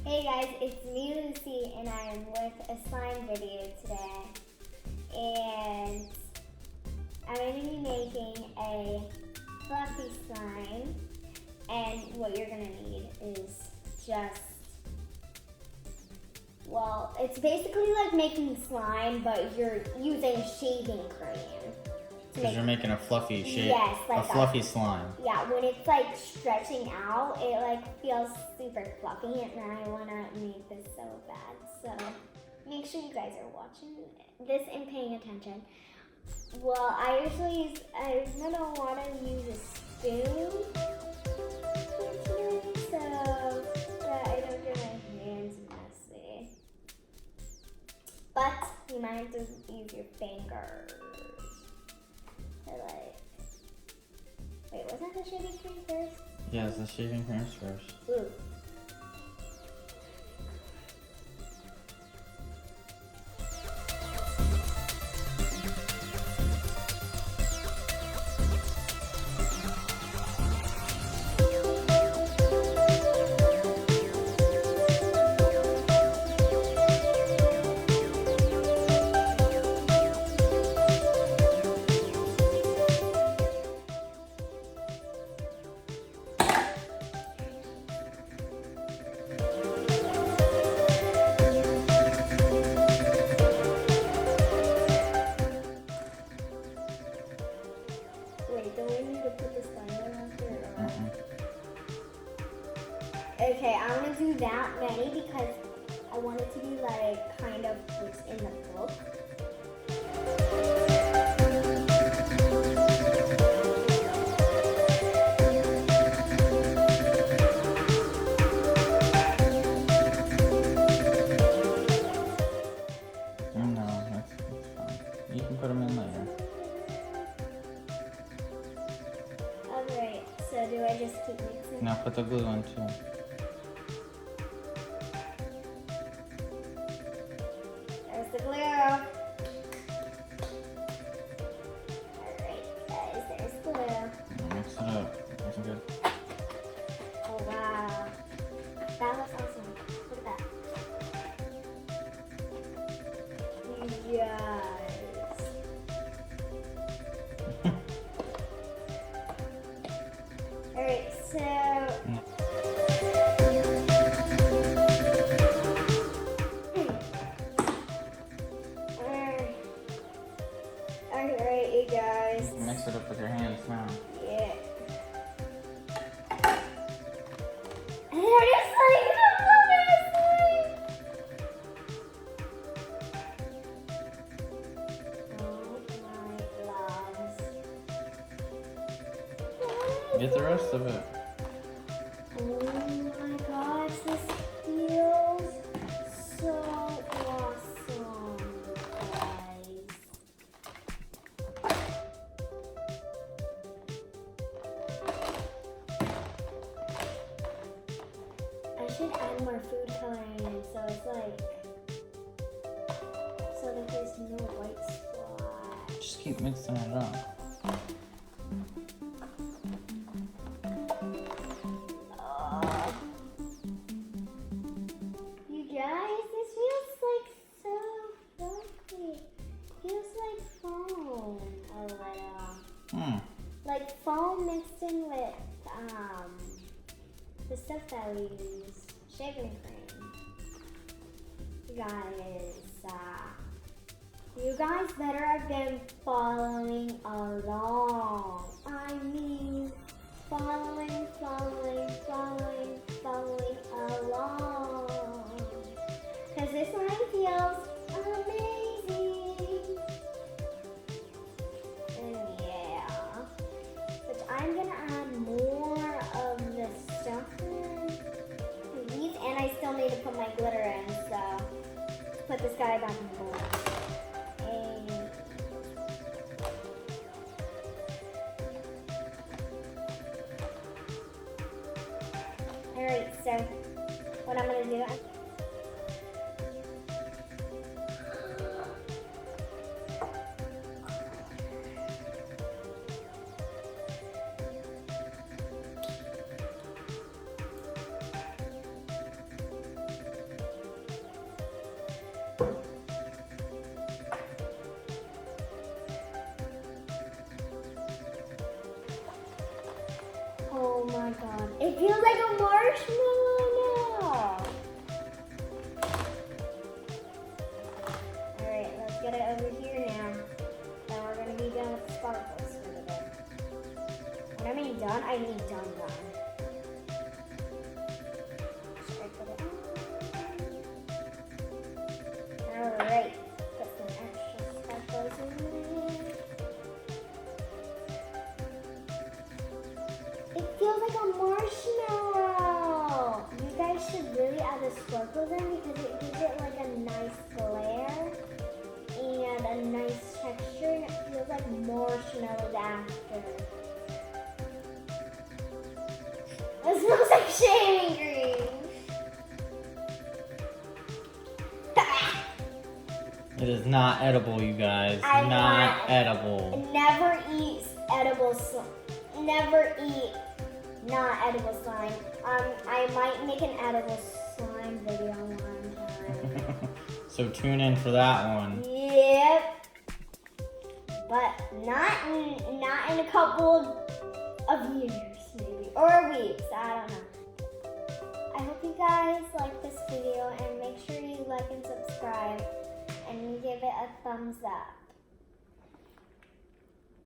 Hey guys, it's me Lucy and I am with a slime video today. And I'm going to be making a fluffy slime. And what you're going to need is just, well, it's basically like making slime, but you're using shaving cream. Because you're making a fluffy shape, yes, like a fluffy slime. Yeah, when it's like stretching out, it like feels super fluffy, and I want to make this so bad. So make sure you guys are watching this and paying attention. Well, I'm gonna want to use a spoon so that I don't get my hands messy. But you might have to use your fingers. Wait, wasn't the shaving cream first? Yeah, it's the shaving cream first. Ooh. Wait, do we need to put the slime after? Okay, I want to do that many because I want it to be like kind of what's in the book. No, that's fine. You can put them in later. Alright, so do I just keep mixing? Now put the glue in too. There's the glue. Alright guys, there's glue. Mix it up. That's good. Oh wow. That looks awesome. Look at that. Yes. Alright, so alright, you guys. Mix it up with your hands now. Yeah. And there it is, like, Get the rest of it. oh my gosh, this feels so awesome, guys. I should add more food coloring in so it's like, so that there's no white spot. Just keep mixing it up. You guys, this feels like so fluffy. Feels like foam a little. Like foam mixed in with the stuff that we use, shaving cream. You guys better have been following along. I mean, following along. Because this line feels amazing. And yeah. But I'm going to add more of the stuff in these. And I still need to put my glitter in. So let's put this guy back in the bowl. Alright, so what I'm going to do, like a marshmallow. Alright, let's get it over here now. Then we're gonna be done with the sparkles for the day. When I mean done, I mean done. Should I put it on? Alright, put some extra sparkles in there. It feels like a marshmallow. You guys should really add the sparkles in because it gives it like a nice glare and a nice texture, and it feels like marshmallows after. It smells like shaving cream. It is not edible, you guys. Not edible. Never eat edible slime. Never eat not edible slime. I might make an edible slime video one time. So tune in for that one. Yep. But not in a couple of years, maybe, or weeks. I don't know. I hope you guys like this video, and make sure you like and subscribe, and give it a thumbs up.